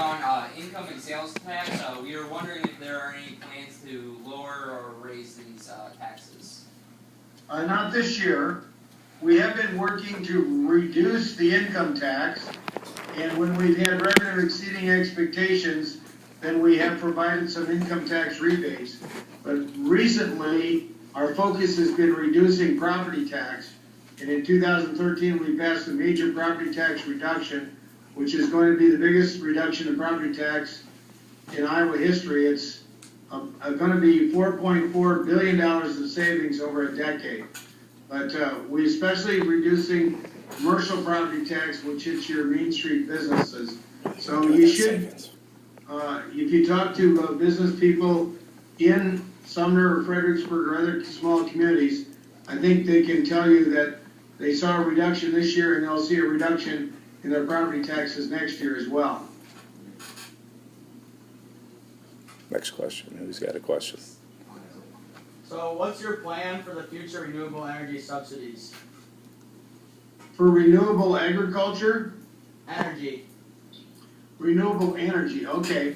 on income and sales tax. We were wondering if there are any plans to lower or raise these taxes. Not this year. We have been working to reduce the income tax, and when we've had revenue exceeding expectations, then we have provided some income tax rebates. But recently, our focus has been reducing property tax. And in 2013, we passed a major property tax reduction, which is going to be the biggest reduction in property tax in Iowa history. It's going to be $4.4 billion in savings over a decade. But we especially reducing commercial property tax, which hits your Main Street businesses. So you should, if you talk to business people in Sumner or Fredericksburg or other small communities, I think they can tell you that they saw a reduction this year and they'll see a reduction in their property taxes next year as well. Next question. Who's got a question? So what's your plan for the future renewable energy subsidies? For renewable agriculture? Energy. Renewable energy, okay.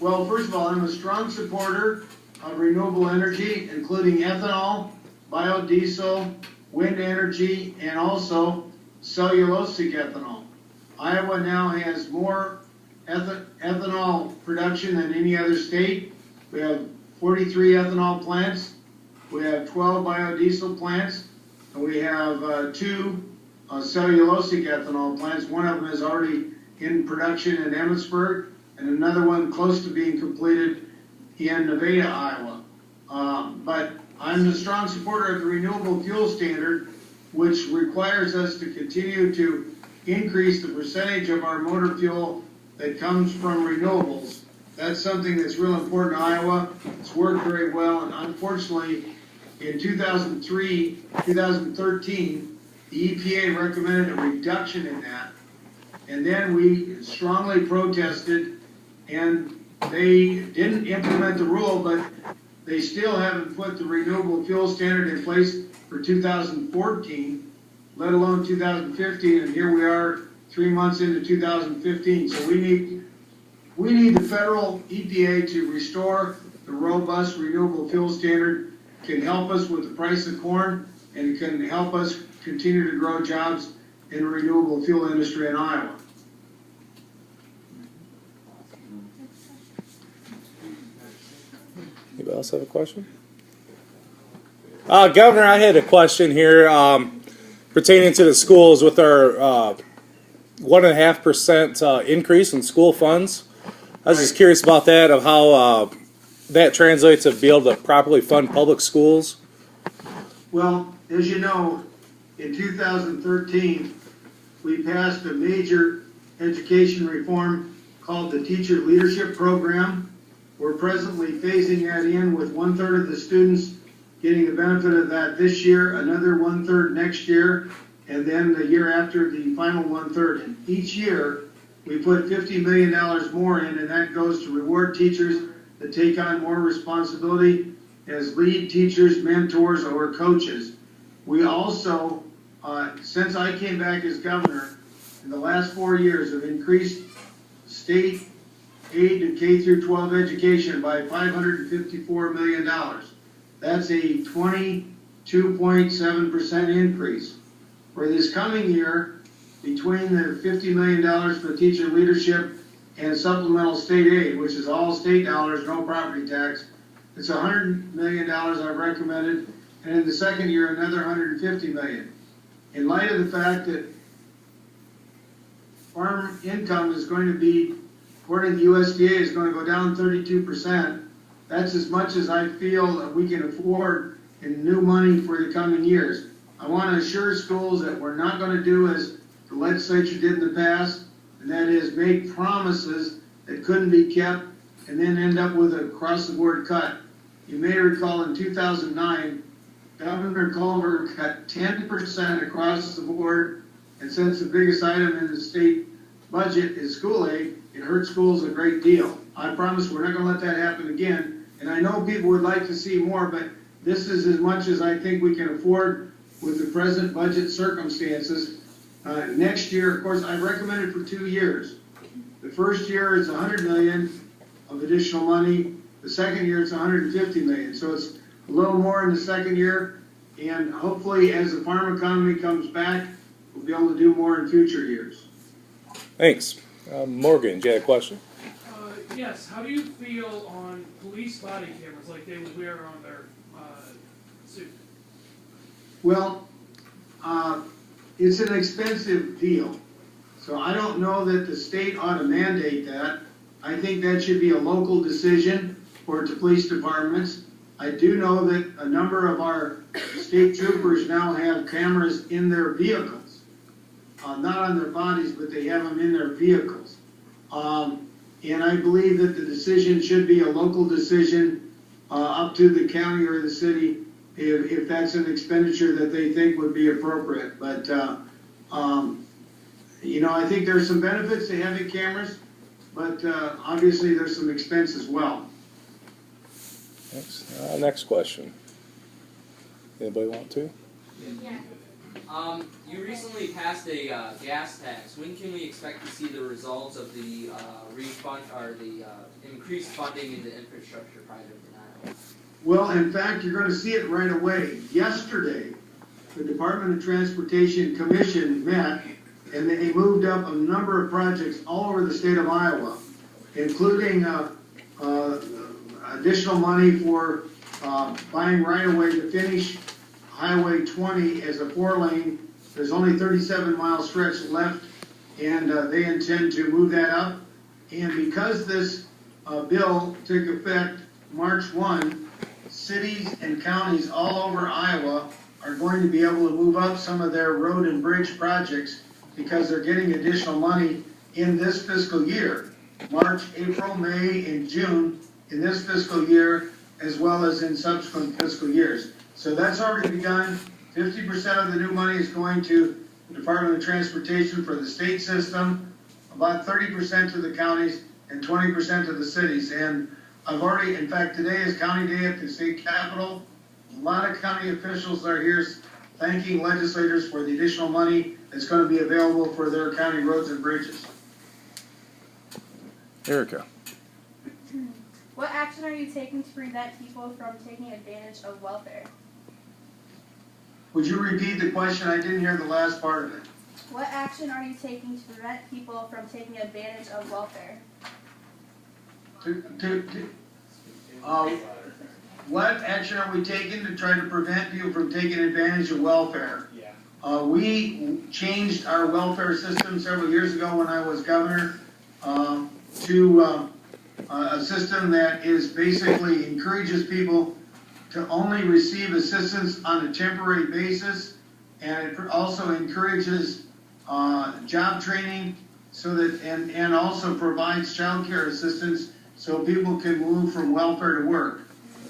Well, first of all, I'm a strong supporter of renewable energy, including ethanol, biodiesel, wind energy, and also cellulosic ethanol. Iowa now has more ethanol production than any other state. We have 43 ethanol plants, we have 12 biodiesel plants, and we have 2 cellulosic ethanol plants. One of them is already in production in Emmitsburg, and another one close to being completed in Nevada, Iowa. But I'm a strong supporter of the renewable fuel standard, which requires us to continue to increase the percentage of our motor fuel that comes from renewables. That's something that's real important in Iowa. It's worked very well, and unfortunately, in 2013, the EPA recommended a reduction in that. And then we strongly protested, and they didn't implement the rule, but they still haven't put the renewable fuel standard in place for 2014, let alone 2015, and here we are 3 months into 2015. So we need the federal EPA to restore the robust renewable fuel standard. It can help us with the price of corn, and it can help us continue to grow jobs in the renewable fuel industry in Iowa. Anybody else have a question? Governor, I had a question here pertaining to the schools with our 1.5% increase in school funds. I was just curious about that, of how that translates to be able to properly fund public schools. Well, as you know, in 2013, we passed a major education reform called the Teacher Leadership Program. We're presently phasing that in with 1/3 of the students getting the benefit of that this year, another 1/3 next year, and then the year after, the final 1/3. And each year, we put $50 million more in, and that goes to reward teachers that take on more responsibility as lead teachers, mentors, or coaches. We also, since I came back as governor, in the last 4 years, have increased state aid to K through 12 education by $554 million. That's a 22.7% increase. For this coming year, between the $50 million for teacher leadership and supplemental state aid, which is all state dollars, no property tax, it's $100 million I've recommended, and in the second year, another $150 million. In light of the fact that farm income is going to be, according to the USDA, is going to go down 32%. That's as much as I feel that we can afford in new money for the coming years. I want to assure schools that we're not going to do as the legislature did in the past, and that is make promises that couldn't be kept and then end up with a across-the-board cut. You may recall in 2009, Governor Culver cut 10% across the board, and since the biggest item in the state budget is school aid, it hurt schools a great deal. I promise we're not going to let that happen again, and I know people would like to see more, but this is as much as I think we can afford with the present budget circumstances. Next year, of course, I recommended for 2 years. The first year is 100 million of additional money. The second year it's 150 million. So it's a little more in the second year. And hopefully as the farm economy comes back, we'll be able to do more in future years. Thanks. Morgan, do you have a question? Yes, how do you feel on police body cameras like they would wear on their suit? Well, it's an expensive deal. So I don't know that the state ought to mandate that. I think that should be a local decision for the police departments. I do know that a number of our state troopers now have cameras in their vehicles. Not on their bodies, but they have them in their vehicles. And I believe that the decision should be a local decision up to the county or the city if that's an expenditure that they think would be appropriate. But, you know, I think there's some benefits to having cameras, but obviously there's some expense as well. Thanks. Next question. Anybody want to? Yeah. You recently passed a gas tax. When can we expect to see the results of the refund or the increased funding in the infrastructure project in Iowa? Well, in fact, you're going to see it right away. Yesterday, the Department of Transportation Commission met, and they moved up a number of projects all over the state of Iowa, including additional money for buying right-of-way to finish Highway 20 as a 4-lane. There's only 37-mile stretch left, and they intend to move that up. And because this bill took effect March 1, cities and counties all over Iowa are going to be able to move up some of their road and bridge projects because they're getting additional money in this fiscal year. March, April, May, and June in this fiscal year, as well as in subsequent fiscal years. So that's already begun. 50% of the new money is going to the Department of Transportation for the state system, about 30% to the counties, and 20% to the cities. And I've already, in fact, today is County Day at the state capitol. A lot of county officials are here thanking legislators for the additional money that's going to be available for their county roads and bridges. Erica. What action are you taking to prevent people from taking advantage of welfare? Would you repeat the question? I didn't hear the last part of it. What action are you taking to prevent people from taking advantage of welfare? What action are we taking to try to prevent people from taking advantage of welfare? We changed our welfare system several years ago when I was governor to a system that is basically encourages people to only receive assistance on a temporary basis, and it also encourages job training so that and also provides child care assistance so people can move from welfare to work.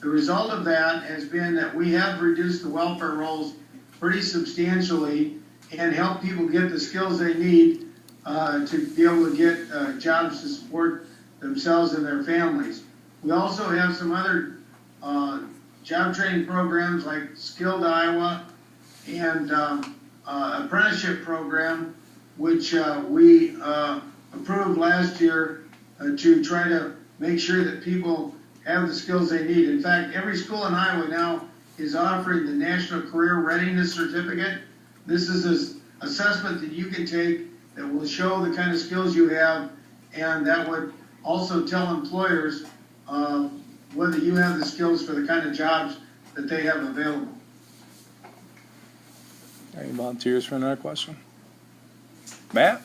The result of that has been that we have reduced the welfare rolls pretty substantially and help people get the skills they need to be able to get jobs to support themselves and their families. We also have some other job training programs like Skilled Iowa and apprenticeship program, which we approved last year to try to make sure that people have the skills they need. In fact, every school in Iowa now is offering the National Career Readiness Certificate. This is an assessment that you can take that will show the kind of skills you have, and that would also tell employers whether you have the skills for the kind of jobs that they have available. Any volunteers for another question? Matt?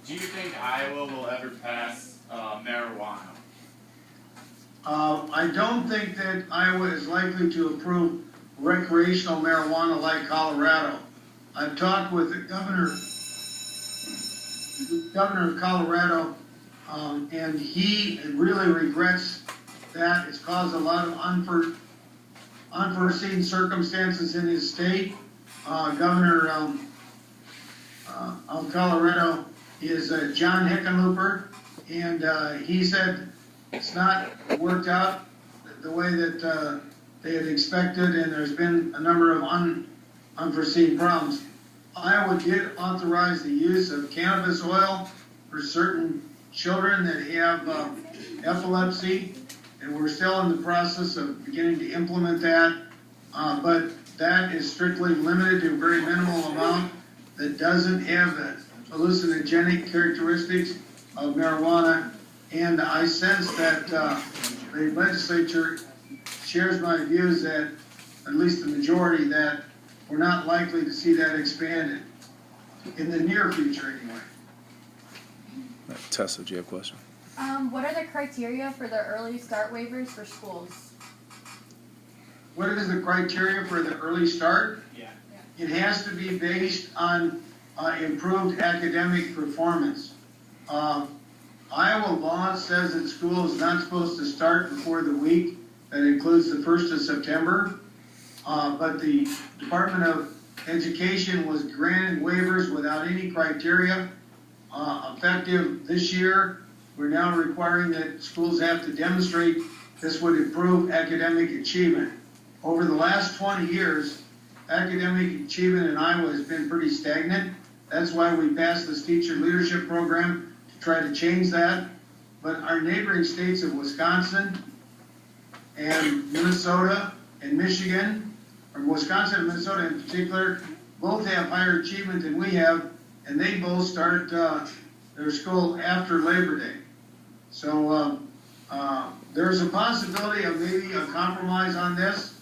Do you think Iowa will ever pass marijuana? I don't think that Iowa is likely to approve recreational marijuana like Colorado. I've talked with the governor of Colorado, and he really regrets that. It's caused a lot of unforeseen circumstances in his state. Governor of Colorado is John Hickenlooper, and he said it's not worked out the way that they had expected, and there's been a number of unforeseen problems. Iowa did authorize the use of cannabis oil for certain children that have epilepsy, and we're still in the process of beginning to implement that. But that is strictly limited to a very minimal amount that doesn't have the hallucinogenic characteristics of marijuana. And I sense that the legislature shares my views that, at least the majority, that we're not likely to see that expanded in the near future anyway. Tessa, do you have a question? What are the criteria for the early start waivers for schools? What is the criteria for the early start? Yeah. It has to be based on improved academic performance. Iowa law says that school is not supposed to start before the week that includes the 1st of September. But the Department of Education was granted waivers without any criteria. Effective this year, we're now requiring that schools have to demonstrate this would improve academic achievement. Over the last 20 years, academic achievement in Iowa has been pretty stagnant. That's why we passed this teacher leadership program to try to change that. But our neighboring states of Wisconsin and Minnesota and Michigan, or Wisconsin and Minnesota in particular, both have higher achievement than we have, and they both start their school after Labor Day. So there's a possibility of maybe a compromise on this,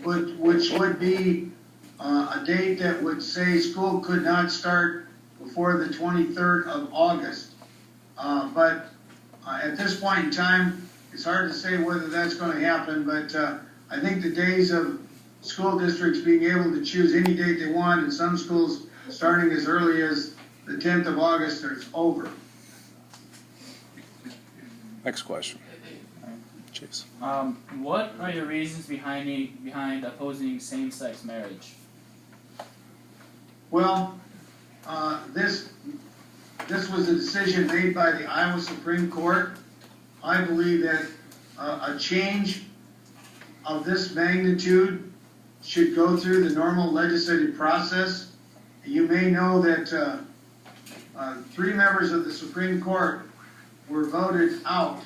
which would be a date that would say school could not start before the 23rd of August. But at this point in time, it's hard to say whether that's going to happen, but I think the days of school districts being able to choose any date they want, and some schools starting as early as the 10th of August, is over. Next question. Chase. What are the reasons behind opposing same-sex marriage? Well, this was a decision made by the Iowa Supreme Court. I believe that a change of this magnitude should go through the normal legislative process. You may know that 3 members of the Supreme Court were voted out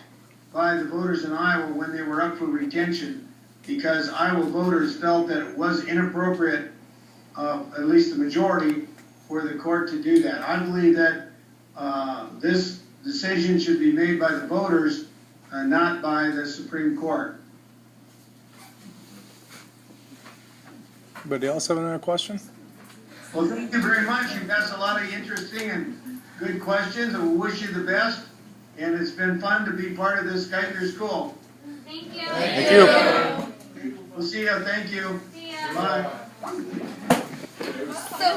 by the voters in Iowa when they were up for retention, because Iowa voters felt that it was inappropriate, at least the majority, for the court to do that. I believe that this decision should be made by the voters, not by the Supreme Court. Anybody else have another question? Well, thank you very much. You've asked a lot of interesting and good questions, and we wish you the best. And it's been fun to be part of this Skype Your School. Thank you. Thank you. We'll see you. Thank you. See ya. Bye. So